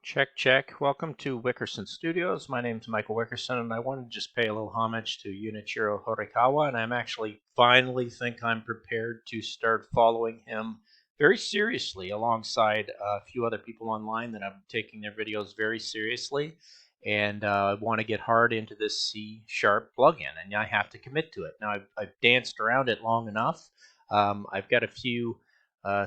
Check, check. Welcome to Wickerson Studios. My name's Michael Wickerson, and I want to just pay a little homage to Junichiro Horikawa, and I'm actually finally think I'm prepared to start following him very seriously alongside a few other people online that I'm taking their videos very seriously, and I want to get hard into this C# plugin, and I have to commit to it. Now, I've danced around it long enough. I've got a few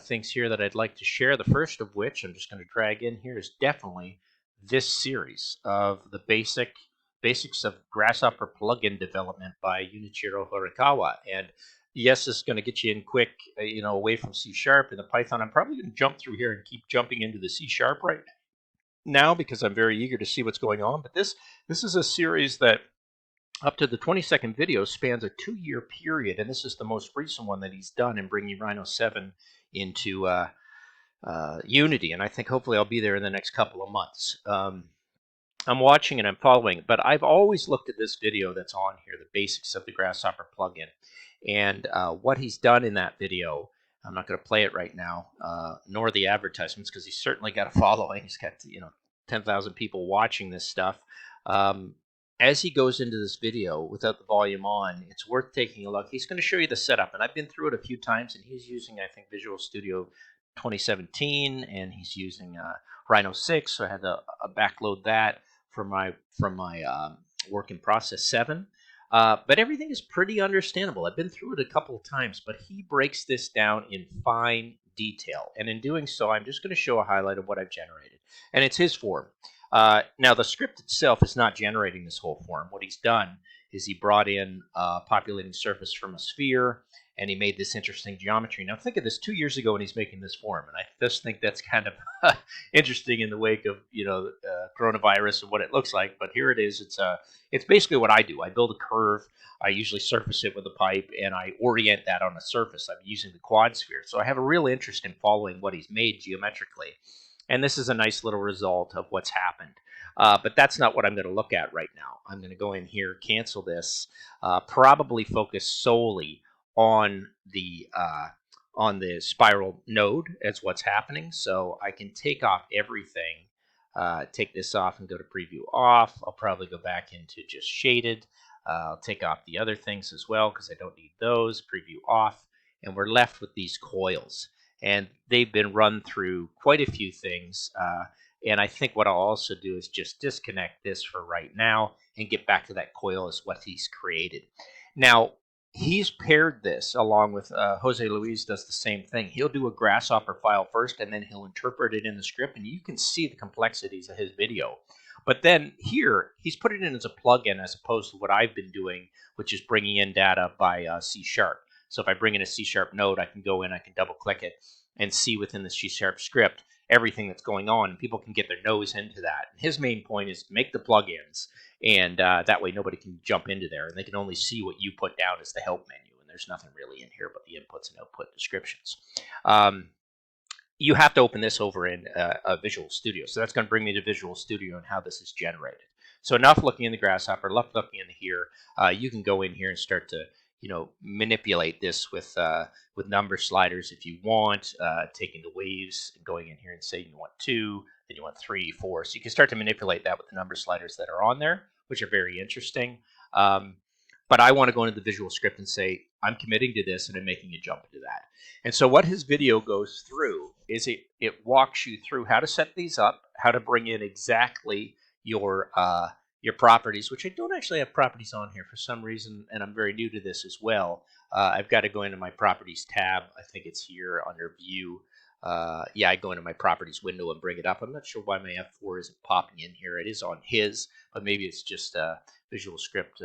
things here that I'd like to share. The first of which I'm just going to drag in here is definitely this series of the basics of Grasshopper plugin development by Junichiro Horikawa. And yes, this is going to get you in quick, away from C# and the Python. I'm probably going to jump through here and keep jumping into the C# right now because I'm very eager to see what's going on. But this is a series that up to the 22nd video spans a 2-year period, and this is the most recent one that he's done in bringing Rhino 7 into Unity, and I think hopefully I'll be there in the next couple of months. I'm watching and I'm following, but I've always looked at this video that's on here, the basics of the Grasshopper plugin, and what he's done in that video. I'm not going to play it right now, nor the advertisements, because he's certainly got a following. He's got 10,000 people watching this stuff. As he goes into this video without the volume on, it's worth taking a look. He's going to show you the setup, and I've been through it a few times, and he's using, I think, Visual Studio 2017, and he's using Rhino 6, so I had to backload that from my work in process 7. But everything is pretty understandable. I've been through it a couple of times, but he breaks this down in fine detail, and in doing so, I'm just going to show a highlight of what I've generated, and it's his form. Now, the script itself is not generating this whole form. What he's done is he brought in a populating surface from a sphere, and he made this interesting geometry. Now, think of this 2 years ago when he's making this form, and I just think that's kind of interesting in the wake of coronavirus and what it looks like. But here it is. It's basically what I do. I build a curve. I usually surface it with a pipe, and I orient that on a surface. I'm using the quad sphere, so I have a real interest in following what he's made geometrically. And this is a nice little result of what's happened. But that's not what I'm going to look at right now. I'm going to go in here, cancel this, probably focus solely on the spiral node as what's happening. So I can take off everything, take this off and go to preview off. I'll probably go back into just shaded. I'll take off the other things as well because I don't need those. Preview off. And we're left with these coils. And they've been run through quite a few things. And I think what I'll also do is just disconnect this for right now and get back to that coil as what he's created. Now, he's paired this along with Jose Luis does the same thing. He'll do a Grasshopper file first, and then he'll interpret it in the script, and you can see the complexities of his video. But then here, he's put it in as a plugin as opposed to what I've been doing, which is bringing in data by C#. So if I bring in a C# node, I can go in, I can double click it and see within the C# script everything that's going on, and people can get their nose into that. And his main point is to make the plugins, and that way nobody can jump into there, and they can only see what you put down as the help menu, and there's nothing really in here but the inputs and output descriptions. You have to open this over in Visual Studio, so that's going to bring me to Visual Studio and how this is generated. So enough looking in the Grasshopper, enough looking in here. You can go in here and start to manipulate this with number sliders if you want, taking the waves and going in here and say you want 2, then you want 3, 4. So you can start to manipulate that with the number sliders that are on there, which are very interesting. But I want to go into the visual script and say, I'm committing to this and I'm making a jump into that. And so what his video goes through is it walks you through how to set these up, how to bring in exactly your properties, which I don't actually have properties on here for some reason, and I'm very new to this as well. I've got to go into my properties tab. I think it's here under view. Yeah, I go into my properties window and bring it up. I'm not sure why my F4 isn't popping in here. It is on his, but maybe it's just Visual Script.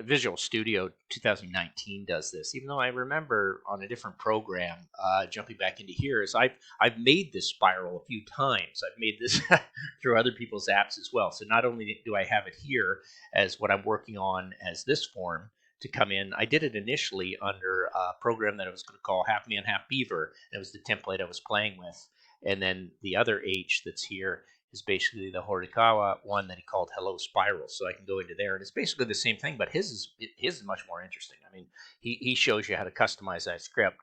Visual Studio 2019 does this, even though I remember on a different program, jumping back into here, is I've made this spiral a few times. I've made this through other people's apps as well. So not only do I have it here as what I'm working on as this form to come in, I did it initially under a program that I was going to call Half Man, Half Beaver. It was the template I was playing with. And then the other H that's here is basically the Horikawa one that he called Hello Spiral. So I can go into there, and it's basically the same thing, but his is much more interesting. I mean, he shows you how to customize that script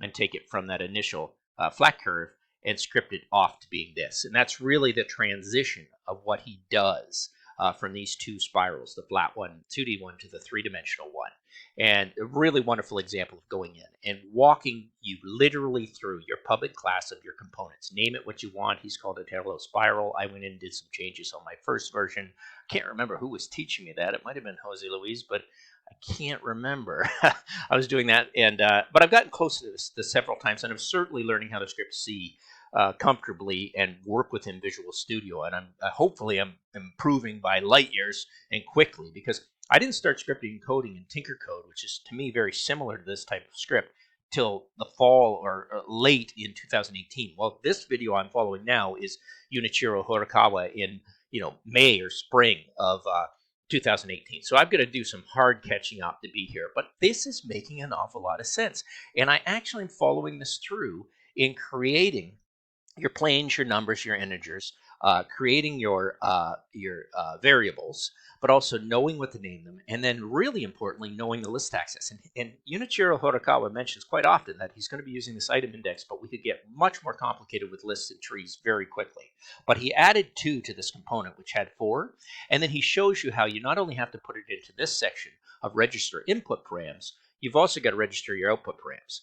and take it from that initial flat curve and script it off to being this. And that's really the transition of what he does from these two spirals, the flat one, 2D one, to the three-dimensional one. And a really wonderful example of going in and walking you literally through your public class of your components. Name it what you want. He's called it Hello Spiral. I went in and did some changes on my first version. Can't remember who was teaching me that. It might have been Jose Luis, but I can't remember. I was doing that, and but I've gotten close to this several times, and I'm certainly learning how to script C comfortably and work within Visual Studio. And I'm hopefully I'm improving by light years and quickly, because I didn't start scripting and coding in Tinkercode, which is to me very similar to this type of script, till the fall or late in 2018. Well, this video I'm following now is Junichiro Horikawa in May or spring of 2018. So I've got to do some hard catching up to be here, but this is making an awful lot of sense, and I actually am following this through in creating your planes, your numbers, your integers, creating your variables, but also knowing what to name them, and then really importantly, knowing the list access. And Junichiro Horikawa mentions quite often that he's going to be using this item index, but we could get much more complicated with lists and trees very quickly. But he added 2 to this component, which had 4, and then he shows you how you not only have to put it into this section of register input params, you've also got to register your output params.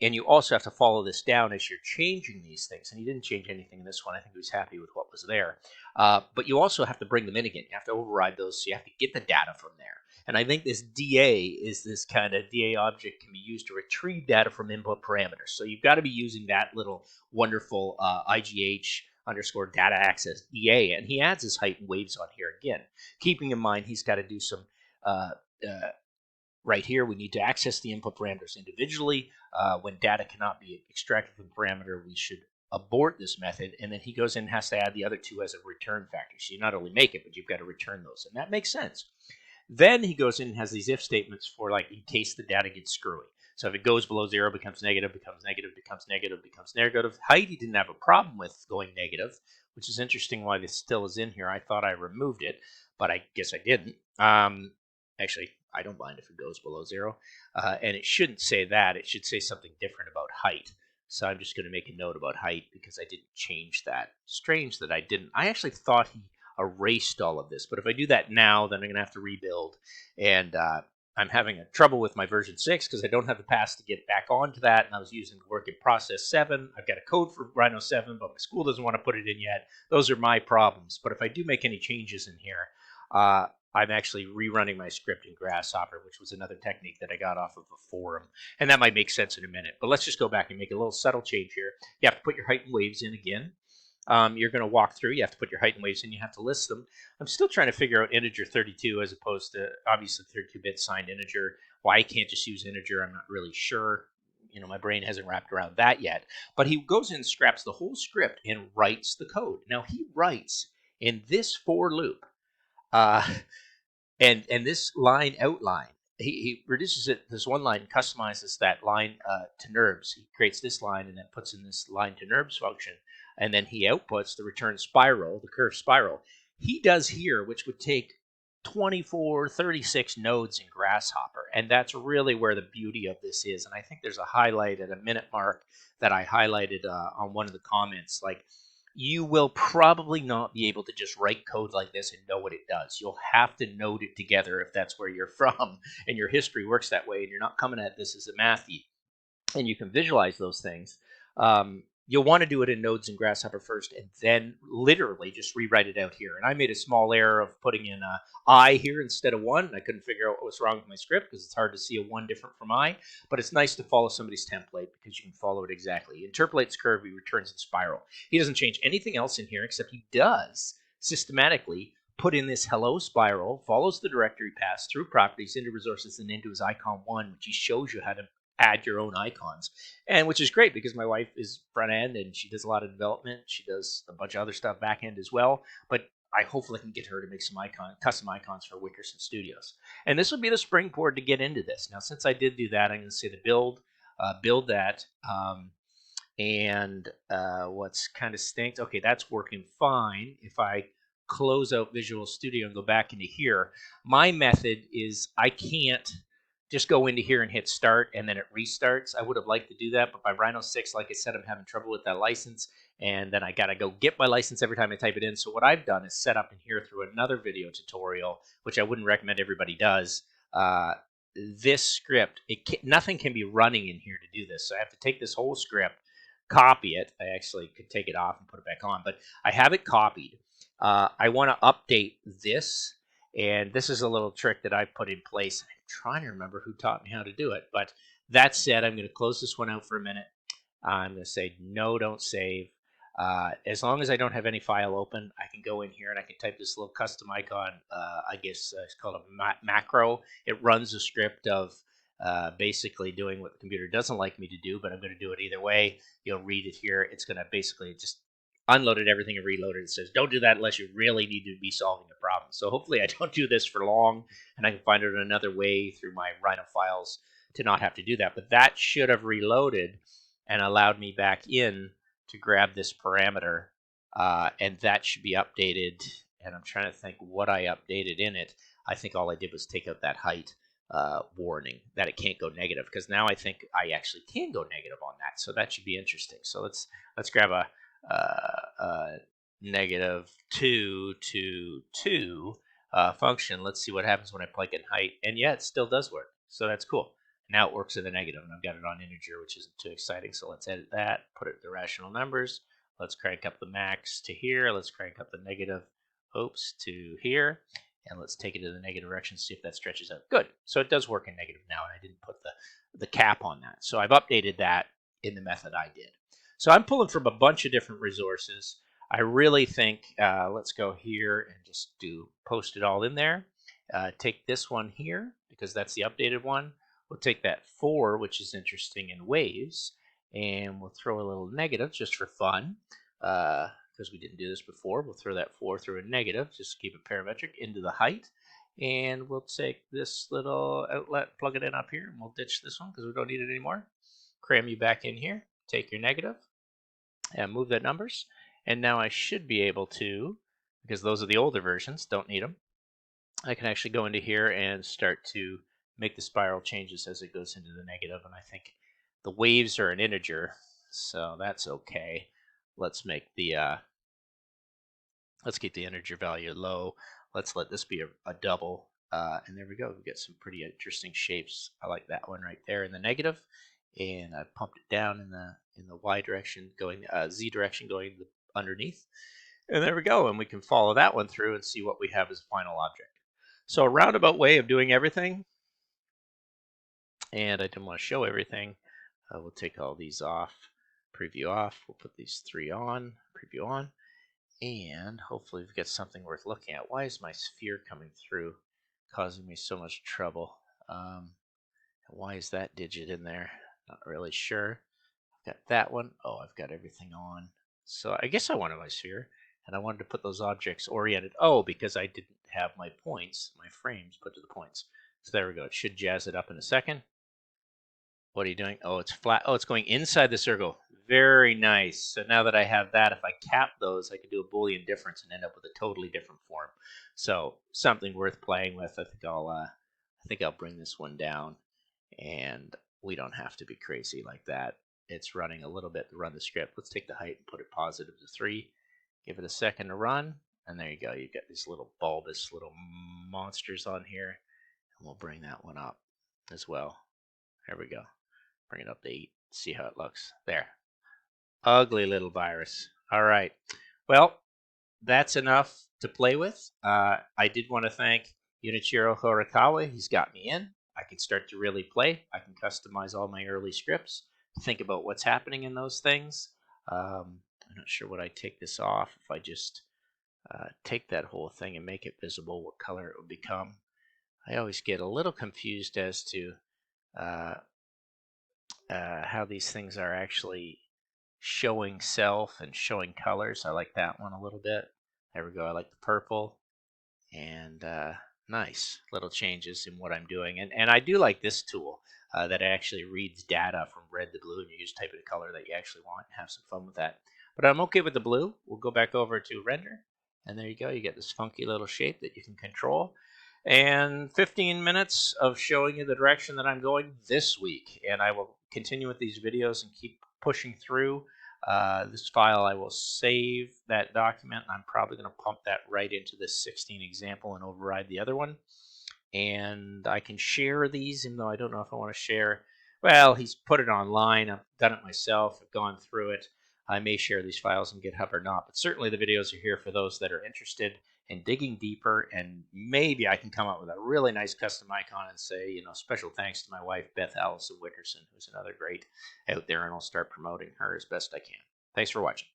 And you also have to follow this down as you're changing these things. And he didn't change anything in this one. I think he was happy with what was there. But you also have to bring them in again. You have to override those, so you have to get the data from there. And I think this DA is this kind of DA object can be used to retrieve data from input parameters. So you've got to be using that little wonderful IGH underscore data access DA. And he adds his height and waves on here again, keeping in mind he's got to do some right here, we need to access the input parameters individually. When data cannot be extracted from the parameter, we should abort this method. And then he goes in and has to add the other 2 as a return factor. So you not only make it, but you've got to return those. And that makes sense. Then he goes in and has these if statements for, like, in case the data gets screwy. So if it goes below 0, becomes negative, becomes negative, becomes negative, becomes negative. Height he didn't have a problem with going negative, which is interesting why this still is in here. I thought I removed it, but I guess I didn't. Actually, I don't mind if it goes below 0. And it shouldn't say that. It should say something different about height. So I'm just going to make a note about height because I didn't change that. Strange that I didn't. I actually thought he erased all of this. But if I do that now, then I'm going to have to rebuild. And I'm having a trouble with my version 6 because I don't have the paths to get back onto that. And I was using work in process 7. I've got a code for Rhino 7, but my school doesn't want to put it in yet. Those are my problems. But if I do make any changes in here, I'm actually rerunning my script in Grasshopper, which was another technique that I got off of a forum. And that might make sense in a minute. But let's just go back and make a little subtle change here. You have to put your height and waves in again. You're going to walk through. You have to put your height and waves in. You have to list them. I'm still trying to figure out integer 32 as opposed to, obviously, 32-bit signed integer. Why I can't just use integer, I'm not really sure. My brain hasn't wrapped around that yet. But he goes in and scraps the whole script and writes the code. Now, he writes in this for loop. And this line outline, he reduces it, this one line, customizes that line to NURBS. He creates this line and then puts in this line to NURBS function. And then he outputs the return spiral, the curved spiral. He does here, which would take 24, 36 nodes in Grasshopper. And that's really where the beauty of this is. And I think there's a highlight at a minute mark that I highlighted on one of the comments. Like, you will probably not be able to just write code like this and know what it does. You'll have to node it together if that's where you're from and your history works that way and you're not coming at this as a mathy. And you can visualize those things. You'll want to do it in nodes in Grasshopper first and then literally just rewrite it out here. And I made a small error of putting in I here instead of 1. I couldn't figure out what was wrong with my script because it's hard to see a 1 different from I. But it's nice to follow somebody's template because you can follow it exactly. He interpolates curve, he returns the spiral. He doesn't change anything else in here except he does systematically put in this hello spiral, follows the directory paths through properties into resources and into his icon 1, which he shows you how to add your own icons, and which is great because my wife is front end and she does a lot of development. She does a bunch of other stuff back end as well, but I hopefully can get her to make some custom icons for Wickerson Studios. And this would be the springboard to get into this. Now, since I did do that, I'm going to say the build that, and what's kind of stinks. Okay, that's working fine. If I close out Visual Studio and go back into here, my method is I can't just go into here and hit start, and then it restarts. I would have liked to do that, but by Rhino 6, like I said, I'm having trouble with that license, and then I got to go get my license every time I type it in. So what I've done is set up in here through another video tutorial, which I wouldn't recommend everybody does. This script, nothing can be running in here to do this. So I have to take this whole script, copy it. I actually could take it off and put it back on, but I have it copied. I want to update this, and this is a little trick that I put in place. I'm trying to remember who taught me how to do it, but that said, I'm going to close this one out for a minute. I'm going to say no, don't save. As long as I don't have any file open, I can go in here and I can type this little custom icon. I guess it's called a macro. It runs a script of basically doing what the computer doesn't like me to do, but I'm going to do it either way. You'll read it here. It's going to basically just unloaded everything and reloaded. It says don't do that unless you really need to be solving a problem. So hopefully I don't do this for long, and I can find out another way through my Rhino files to not have to do that. But that should have reloaded and allowed me back in to grab this parameter, and that should be updated. And I'm trying to think what I updated in it. I think all I did was take out that height warning that it can't go negative, because now I think I actually can go negative on that. So that should be interesting. So let's grab a negative 2 to 2 function. Let's see what happens when I plug in height. And yeah, it still does work. So that's cool. Now it works in the negative, and I've got it on integer, which isn't too exciting. So let's edit that, put it to rational numbers. Let's crank up the max to here. Let's crank up the negative, to here. And let's take it to the negative direction, see if that stretches out. Good. So it does work in negative now, and I didn't put the cap on that. So I've updated that in the method I did. So I'm pulling from a bunch of different resources. I really think, let's go here and just post it all in there. Take this one here, because that's the updated one. We'll take that 4, which is interesting in waves, and we'll throw a little negative just for fun, because we didn't do this before. We'll throw that 4 through a negative, just keep it parametric, into the height. And we'll take this little outlet, plug it in up here, and we'll ditch this one because we don't need it anymore. Cram you back in here, take your negative, and move the numbers. And now I should be able to, because those are the older versions, don't need them, I can actually go into here and start to make the spiral changes as it goes into the negative. And I think the waves are an integer, so that's okay. Let's make the let's keep the integer value low. Let's let this be a double, and there we go. We get some pretty interesting shapes. I like that one right there in the negative, and I pumped it down in the y direction, going z direction, going underneath, and there we go. And we can follow that one through and see what we have as a final object. So a roundabout way of doing everything, and I didn't want to show everything. We'll take all these off, preview off. We'll put these 3 on, preview on, and hopefully we've got something worth looking at. Why is my sphere coming through, causing me so much trouble? Why is that digit in there? Not really sure. I've got that one. Oh, I've got everything on. So I guess I wanted my sphere, and I wanted to put those objects oriented. Oh, because I didn't have my points, my frames put to the points. So there we go. It should jazz it up in a second. What are you doing? Oh, it's flat. Oh, it's going inside the circle. Very nice. So now that I have that, if I cap those, I can do a Boolean difference and end up with a totally different form. So something worth playing with. I think I'll bring this one down, and we don't have to be crazy like that. It's running a little bit to run the script. Let's take the height and put it positive to 3. Give it a second to run, and there you go. You've got these little bulbous little monsters on here, and we'll bring that one up as well. There we go. Bring it up to 8. See how it looks. There. Ugly little virus. All right. Well, that's enough to play with. I did want to thank JUNICHIRO Horikawa. He's got me in. I can start to really play. I can customize all my early scripts, think about what's happening in those things. I'm not sure what I take this off. If I just take that whole thing and make it visible, what color it would become. I always get a little confused as to how these things are actually showing self and showing colors. I like that one a little bit. There we go. I like the purple, and nice little changes in what I'm doing. And I do like this tool that actually reads data from red to blue, and you just type in a color that you actually want and have some fun with that. But I'm okay with the blue. We'll go back over to render, and there you go. You get this funky little shape that you can control. and 15 minutes of showing you the direction that I'm going this week. And I will continue with these videos and keep pushing through. This file, I will save that document, and I'm probably going to pump that right into this 16 example and override the other one. And I can share these, even though I don't know if I want to share. Well, he's put it online. I've done it myself. I've gone through it. I may share these files in GitHub or not, but certainly the videos are here for those that are interested in digging deeper, and maybe I can come up with a really nice custom icon and say, you know, special thanks to my wife, Beth Allison Wickerson, who's another great out there, and I'll start promoting her as best I can. Thanks for watching.